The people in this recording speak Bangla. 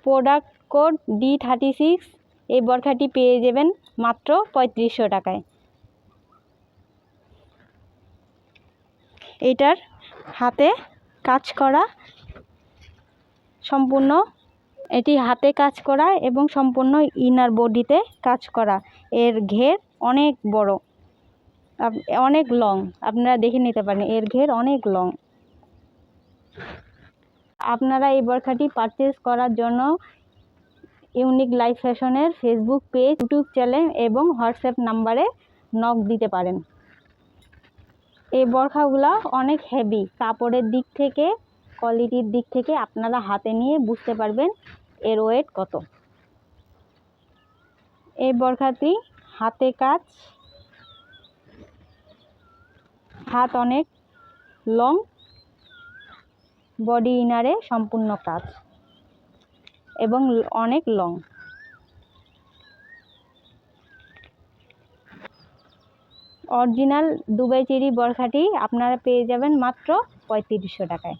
Product code D36। এই বোরখাটি পেয়ে যাবেন মাত্র 3500 টাকায়। এটার হাতে কাজ করা সম্পূর্ণ, এটি হাতে কাজ করা এবং সম্পূর্ণ ইনার বডিতে কাজ করা। এর ঘের অনেক বড়, অনেক লং, আপনারা দেখে নিতে পারেন এর ঘের অনেক লং। আপনারা এই বোরখাটি পারচেজ করার জন্য ইউনিক লাইফ ফ্যাশনের ফেসবুক পেজ, ইউটিউব চ্যানেল এবং হোয়াটসঅ্যাপ নাম্বারে নক দিতে পারেন। এই বোরখাগুলো অনেক হেভি, কাপড়ের দিক থেকে, কোয়ালিটির দিক থেকে আপনারা হাতে নিয়ে বুঝতে পারবেন এর ওয়েট কত। এই বোরখাটি হাতে কাজ, হাত অনেক লং, বডি ইনারে সম্পূর্ণ কাজ এবং অনেক লং। অরিজিনাল দুবাই চেরি বোরখাটি আপনারা পেয়ে যাবেন মাত্র 3500 টাকায়।